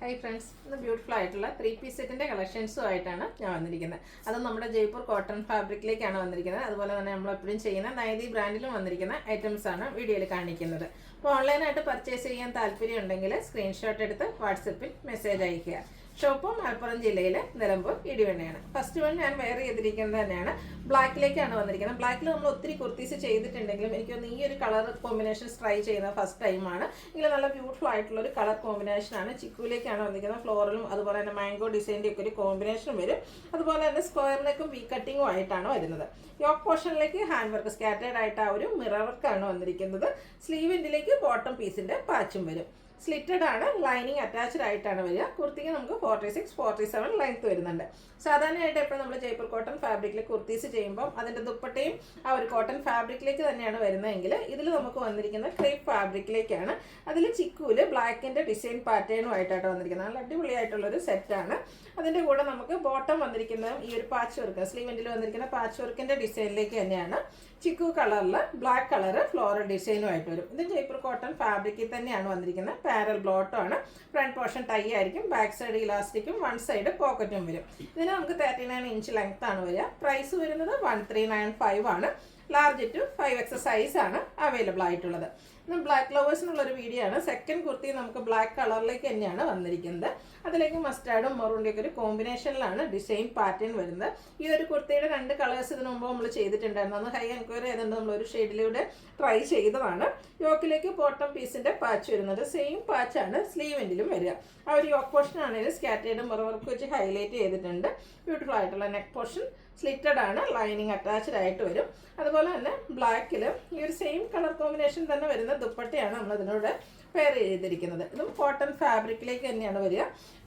Hi friends, ഇന്ന് beautiful ആയിട്ടുള്ള 3 piece സെറ്റിൻ്റെ കളക്ഷൻസുമായിട്ടാണ് ഞാൻ വന്നിരിക്കുന്നത്. അത് നമ്മുടെ ജയ്പൂർ കോട്ടൺ ഫാബ്രിക്കിലേക്കാണ് വന്നിരിക്കുന്നത്. അതുപോലെ തന്നെ നമ്മൾ എപ്പോഴും ചെയ്യുന്ന നൈതി ബ്രാൻഡിലും വന്നിരിക്കുന്ന ഐറ്റംസ് ആണ് വീഡിയോയിൽ കാണിക്കുന്നത്. അപ്പോൾ ഓൺലൈനായിട്ട് പർച്ചേസ് ചെയ്യാൻ താല്പര്യം ഉണ്ടെങ്കിൽ സ്ക്രീൻഷോട്ട് എടുത്ത് വാട്സപ്പിൽ മെസ്സേജ് അയയ്ക്കുക. ഷോപ്പ് മലപ്പുറം ജില്ലയിലെ നിലമ്പൂർ ഇടിവണ്ണയാണ്. ഫസ്റ്റ് വൺ ഞാൻ വെയർ ചെയ്തിരിക്കുന്നത് തന്നെയാണ്. ബ്ലാക്കിലേക്കാണ് വന്നിരിക്കുന്നത്. ബ്ലാക്കിൽ നമ്മൾ ഒത്തിരി കുർത്തീസ് ചെയ്തിട്ടുണ്ടെങ്കിലും എനിക്കൊന്ന് ഈ ഒരു കളർ കോമ്പിനേഷൻ ട്രൈ ചെയ്യുന്നത് ഫസ്റ്റ് ടൈമാണ്. എങ്കിലും നല്ല ബ്യൂട്ടിഫുൾ ആയിട്ടുള്ള ഒരു കളർ കോമ്പിനേഷനാണ്. ചിക്കുവിലേക്കാണ് വന്നിരിക്കുന്നത്. ഫ്ലോറലും അതുപോലെ തന്നെ മാംഗോ ഡിസൈൻ്റെ ഒക്കെ ഒരു കോമ്പിനേഷനും വരും. അതുപോലെ തന്നെ സ്ക്വയറിലേക്കും വി കട്ടിങ്ങും ആയിട്ടാണ് വരുന്നത്. യോക്ക് പോർഷനിലേക്ക് ഹാൻഡ് വർക്ക് സ്കാറ്റേഡ് ആയിട്ട് ആ ഒരു മിറർ വർക്കാണ് വന്നിരിക്കുന്നത്. സ്ലീവ് എൻഡിലേക്ക് ബോട്ടം പീസിൻ്റെ പാച്ചും വരും. സ്ലിറ്റഡ് ആണ്, ലൈനിങ് അറ്റാച്ച്ഡ് ആയിട്ടാണ് വരിക. കുർത്തിക്ക് നമുക്ക് 46-47 ലെങ്ത് വരുന്നുണ്ട്. സാധാരണയായിട്ട് എപ്പോഴും നമ്മൾ ജയ്പൂർ കോട്ടൺ ഫാബ്രിക്കിൽ കുർത്തീസ് ചെയ്യുമ്പോൾ അതിൻ്റെ ദുപ്പട്ടയും ആ ഒരു കോട്ടൺ ഫാബ്രിക്കിലേക്ക് തന്നെയാണ് വരുന്നതെങ്കിൽ ഇതിൽ നമുക്ക് വന്നിരിക്കുന്ന ക്രേപ്പ് ഫാബ്രിക്കിലേക്കാണ്. അതിൽ ചിക്കുവിൽ ബ്ലാക്കിൻ്റെ ഡിസൈൻ പാറ്റേണും ആയിട്ടാണ് വന്നിരിക്കുന്നത്. നല്ല അടിപൊളിയായിട്ടുള്ളൊരു സെറ്റാണ്. അതിൻ്റെ കൂടെ നമുക്ക് ബോട്ടം വന്നിരിക്കുന്നതും ഈ ഒരു പാച്ച് വർക്ക് സ്ലീവ് എൻഡിൽ വന്നിരിക്കുന്ന പാച്ച് വർക്കിൻ്റെ ഡിസൈനിലേക്ക് തന്നെയാണ്. ചിക്കു കളറിൽ ബ്ലാക്ക് കളർ ഫ്ലോറൽ ഡിസൈനും ആയിട്ട് വരും. ഇത് ജയ്പൂർ കോട്ടൺ ഫാബ്രിക്കിൽ തന്നെയാണ് വന്നിരിക്കുന്നത്. പാരൽ ബ്ലോട്ടോ ആണ്. ഫ്രണ്ട് പോർഷൻ ടൈ ആയിരിക്കും. ബാക്ക് സൈഡ് ഇലാസ്റ്റിക്കും വൺ സൈഡ് പോക്കറ്റും വരും. ഇതിന് നമുക്ക് 39 ഇഞ്ച് ലെങ്ത് ആണ് വരിക. പ്രൈസ് വരുന്നത് 1395 ആണ്. ലാർജ് ടു 5X സൈസ് ആണ് അവൈലബിൾ ആയിട്ടുള്ളത്. ഇന്ന് ബ്ലാക്ക് ലവേഴ്സിനുള്ളൊരു വീഡിയോ ആണ്. സെക്കൻഡ് കുർത്തി നമുക്ക് ബ്ലാക്ക് കളറിലേക്ക് തന്നെയാണ് വന്നിരിക്കുന്നത്. അതിലേക്ക് മസ്റ്റാർഡും മെറൂണിൻ്റെയൊക്കെ ഒരു കോമ്പിനേഷനിലാണ് ഡിസൈൻ പാറ്റേൺ വരുന്നത്. ഈ ഒരു കുർത്തിയുടെ 2 കളേഴ്സ് ഇതിനു മുമ്പ് നമ്മൾ ചെയ്തിട്ടുണ്ടായിരുന്നു. അന്ന് ഹൈ എൻക്വയറി ചെയ്തുകൊണ്ട് നമ്മളൊരു ഷെയ്ഡിലൂടെ ട്രൈ ചെയ്തതാണ്. യോക്കിലേക്ക് ബോട്ടം പീസിൻ്റെ പാച്ച് വരുന്നത്. സെയിം പാച്ചാണ് സ്ലീവ് എൻഡിലും വരിക. ആ ഒരു യോക്ക് പോർഷൻ ആണെങ്കിൽ സ്കാറ്റേർഡ് മിറർ വർക്ക് വെച്ച് ഹൈലൈറ്റ് ചെയ്തിട്ടുണ്ട്. ബ്യൂട്ടിഫുൾ ആയിട്ടുള്ള നെക്ക് പോർഷൻ സ്ലിറ്റഡ് ആണ്, ലൈനിങ് അറ്റാച്ച്ഡ് ആയിട്ട് വരും. അതുപോലെ തന്നെ ബ്ലാക്കിൽ ഈ ഒരു സെയിം കളർ കോമ്പിനേഷൻ തന്നെ വരുന്ന ദുപ്പട്ടയാണ് നമ്മൾ ഇതിനോട് പെയർ ചെയ്തിരിക്കുന്നത്. ഇതും കോട്ടൺ ഫാബ്രിക്കിലേക്ക് തന്നെയാണ് വരിക.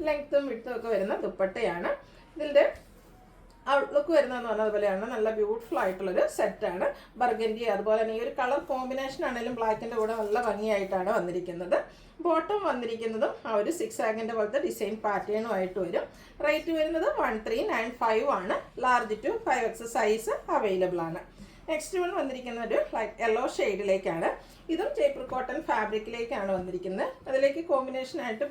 ലെങ്ത്തും വിഡ്ത്തും ഒക്കെ വരുന്ന ദുപ്പട്ടയാണ്. ഇതിൻ്റെ ഔട്ട്ലുക്ക് വരുന്നതെന്ന് പറഞ്ഞാൽ അതുപോലെയാണ്. നല്ല ബ്യൂട്ടിഫുൾ ആയിട്ടുള്ളൊരു സെറ്റാണ്. ബർഗൻഡി അതുപോലെ തന്നെ ഈ ഒരു കളർ കോമ്പിനേഷൻ ആണെങ്കിലും ബ്ലാക്കിൻ്റെ കൂടെ നല്ല ഭംഗിയായിട്ടാണ് വന്നിരിക്കുന്നത്. ബോട്ടം വന്നിരിക്കുന്നതും ആ ഒരു 6 ആഗിൻ്റെ പോലത്തെ ഡിസൈൻ പാറ്റേണും ആയിട്ട് വരും. റേറ്റ് വരുന്നത് 1395 ആണ്. Large to 5X size available ആണ്. നെക്സ്റ്റ് വൺ വന്നിരിക്കുന്ന ഒരു ലൈറ്റ് യെല്ലോ ഷെയ്ഡിലേക്കാണ്. ഇതും ജയ്പൂർ കോട്ടൺ ഫാബ്രിക്കിലേക്കാണ് വന്നിരിക്കുന്നത്. അതിലേക്ക് കോമ്പിനേഷനായിട്ട്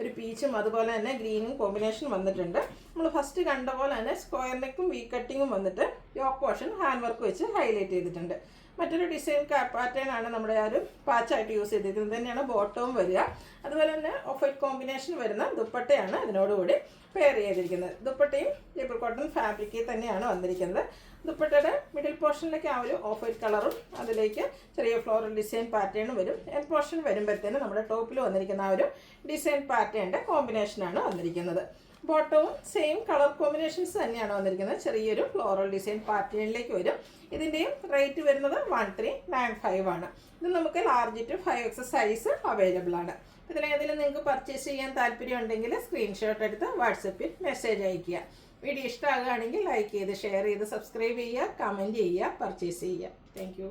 ഒരു പീച്ചും അതുപോലെ തന്നെ ഗ്രീനും കോമ്പിനേഷൻ വന്നിട്ടുണ്ട്. നമ്മൾ ഫസ്റ്റ് കണ്ട പോലെ തന്നെ സ്ക്വയർ നെക്കും വി കട്ടിങ്ങും വന്നിട്ട് യോക്ക് പോർഷൻ ഹാൻഡ് വർക്ക് വെച്ച് ഹൈലൈറ്റ് ചെയ്തിട്ടുണ്ട്. മറ്റൊരു ഡിസൈൻ പാറ്റേൺ ആണ് നമ്മുടെ ആ ഒരു പാച്ചായിട്ട് യൂസ് ചെയ്തിരിക്കുന്നത്. തന്നെയാണ് ബോട്ടവും വരിക. അതുപോലെ തന്നെ ഓഫ് വൈറ്റ് കോമ്പിനേഷൻ വരുന്ന ദുപ്പട്ടയാണ് ഇതിനോടുകൂടി പെയർ ചെയ്തിരിക്കുന്നത്. ദുപ്പട്ടയും ജയ്പൂർ കോട്ടൺ ഫാബ്രിക്കിൽ തന്നെയാണ് വന്നിരിക്കുന്നത്. ദുപ്പട്ടയുടെ മിഡിൽ പോർഷനിലേക്ക് ആ ഒരു ഓഫ് വൈറ്റ് കളറും അതിലേക്ക് ചെറിയ ഫ്ലോറൽ ഡിസൈൻ പാറ്റേണും വരും. എൻഡ് പോർഷൻ വരുമ്പോഴത്തേനും നമ്മുടെ ടോപ്പിൽ വന്നിരിക്കുന്ന ആ ഒരു ഡിസൈൻ പാറ്റേണിൻ്റെ കോമ്പിനേഷനാണ് വന്നിരിക്കുന്നത്. ബോട്ടവും സെയിം കളർ കോമ്പിനേഷൻസ് തന്നെയാണ് വന്നിരിക്കുന്നത്. ചെറിയൊരു ഫ്ലോറൽ ഡിസൈൻ പാറ്റേണിലേക്ക് വരും. ഇതിൻ്റെയും റേറ്റ് വരുന്നത് 1395 ആണ്. ഇത് നമുക്ക് large to 5X size available ആണ്. ഇതിലേതെങ്കിലും നിങ്ങൾക്ക് പർച്ചേസ് ചെയ്യാൻ താല്പര്യം ഉണ്ടെങ്കിൽ സ്ക്രീൻഷോട്ട് എടുത്ത് വാട്സപ്പിൽ മെസ്സേജ് അയയ്ക്കുക. വീഡിയോ ഇഷ്ടമാകുകയാണെങ്കിൽ ലൈക്ക് ചെയ്ത് ഷെയർ ചെയ്ത് സബ്സ്ക്രൈബ് ചെയ്യുക, കമൻറ്റ് ചെയ്യുക, പർച്ചേസ് ചെയ്യുക. താങ്ക്